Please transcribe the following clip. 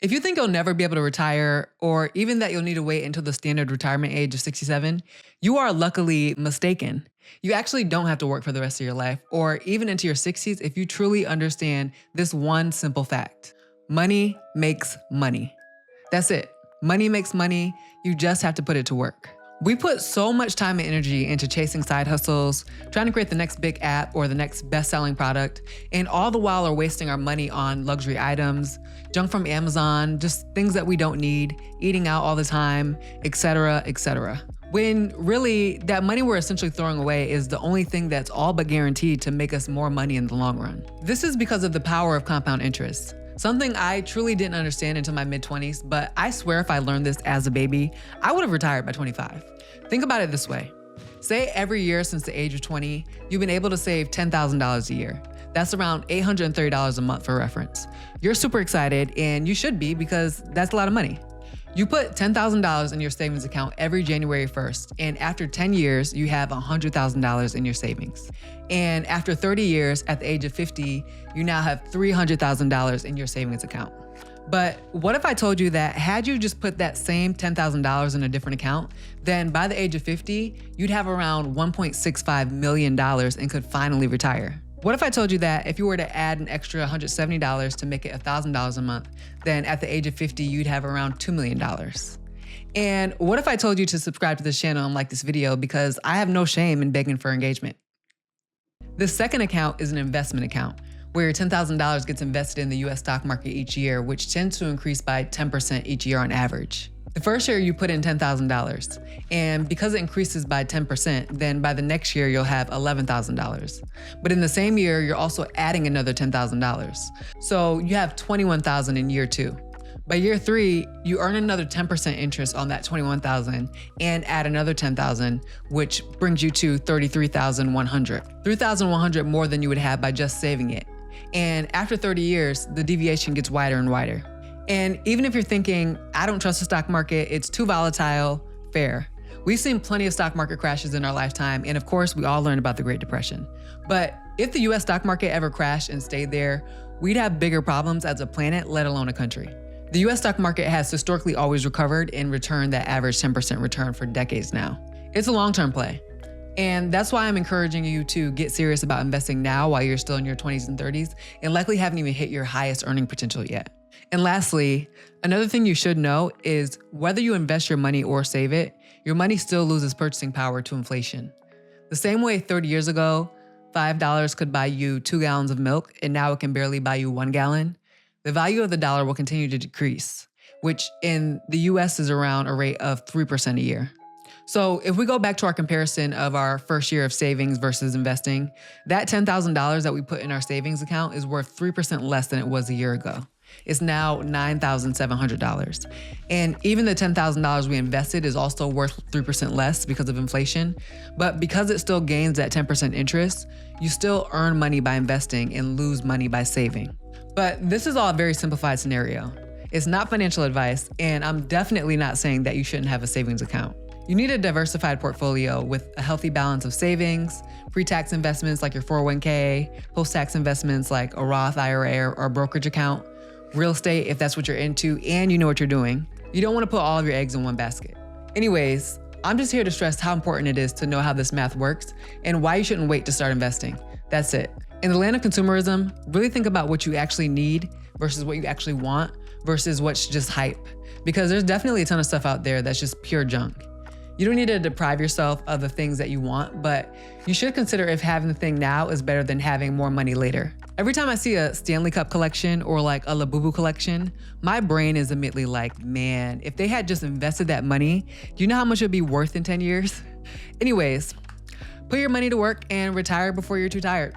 If you think you'll never be able to retire, or even that you'll need to wait until the standard retirement age of 67, you are luckily mistaken. You actually don't have to work for the rest of your life, or even into your 60s if you truly understand this one simple fact. Money makes money. That's it. Money makes money. You just have to put it to work. We put so much time and energy into chasing side hustles, trying to create the next big app or the next best-selling product, and all the while are wasting our money on luxury items, junk from Amazon, just things that we don't need, eating out all the time, etc., etc. When really, that money we're essentially throwing away is the only thing that's all but guaranteed to make us more money in the long run. This is because of the power of compound interest. Something I truly didn't understand until my mid-20s, but I swear if I learned this as a baby, I would have retired by 25. Think about it this way. Say every year since the age of 20, you've been able to save $10,000 a year. That's around $830 a month for reference. You're super excited, and you should be because that's a lot of money. You put $10,000 in your savings account every January 1st, and after 10 years, you have $100,000 in your savings. And after 30 years, at the age of 50, you now have $300,000 in your savings account. But what if I told you that had you just put that same $10,000 in a different account, then by the age of 50, you'd have around $1.65 million and could finally retire? What if I told you that if you were to add an extra $170 to make it $1,000 a month, then at the age of 50, you'd have around $2 million? And what if I told you to subscribe to this channel and like this video because I have no shame in begging for engagement? The second account is an investment account, where your $10,000 gets invested in the US stock market each year, which tends to increase by 10% each year on average. The first year you put in $10,000, and because it increases by 10%, then by the next year you'll have $11,000. But in the same year, you're also adding another $10,000. So you have $21,000 in year 2. By year 3, you earn another 10% interest on that $21,000 and add another $10,000, which brings you to $33,100. $3,100 more than you would have by just saving it. And after 30 years, the deviation gets wider and wider. And even if you're thinking, I don't trust the stock market, it's too volatile, fair. We've seen plenty of stock market crashes in our lifetime, and of course, we all learned about the Great Depression. But if the US stock market ever crashed and stayed there, we'd have bigger problems as a planet, let alone a country. The US stock market has historically always recovered and returned that average 10% return for decades now. It's a long-term play. And that's why I'm encouraging you to get serious about investing now while you're still in your 20s and 30s and likely haven't even hit your highest earning potential yet. And lastly, another thing you should know is whether you invest your money or save it, your money still loses purchasing power to inflation. The same way 30 years ago, $5 could buy you 2 gallons of milk, and now it can barely buy you 1 gallon. The value of the dollar will continue to decrease, which in the US is around a rate of 3% a year. So if we go back to our comparison of our first year of savings versus investing, that $10,000 that we put in our savings account is worth 3% less than it was a year ago. It's now $9,700. And even the $10,000 we invested is also worth 3% less because of inflation. But because it still gains that 10% interest, you still earn money by investing and lose money by saving. But this is all a very simplified scenario. It's not financial advice, and I'm definitely not saying that you shouldn't have a savings account. You need a diversified portfolio with a healthy balance of savings, pre-tax investments like your 401k, post-tax investments like a Roth IRA or brokerage account, real estate if that's what you're into and you know what you're doing. You don't want to put all of your eggs in one basket. Anyways, I'm just here to stress how important it is to know how this math works and why you shouldn't wait to start investing. That's it. In the land of consumerism, really think about what you actually need versus what you actually want versus what's just hype. Because there's definitely a ton of stuff out there that's just pure junk. You don't need to deprive yourself of the things that you want, but you should consider if having the thing now is better than having more money later. Every time I see a Stanley Cup collection or like a Labubu collection, my brain is immediately like, man, if they had just invested that money, do you know how much it would be worth in 10 years? Anyways, put your money to work and retire before you're too tired.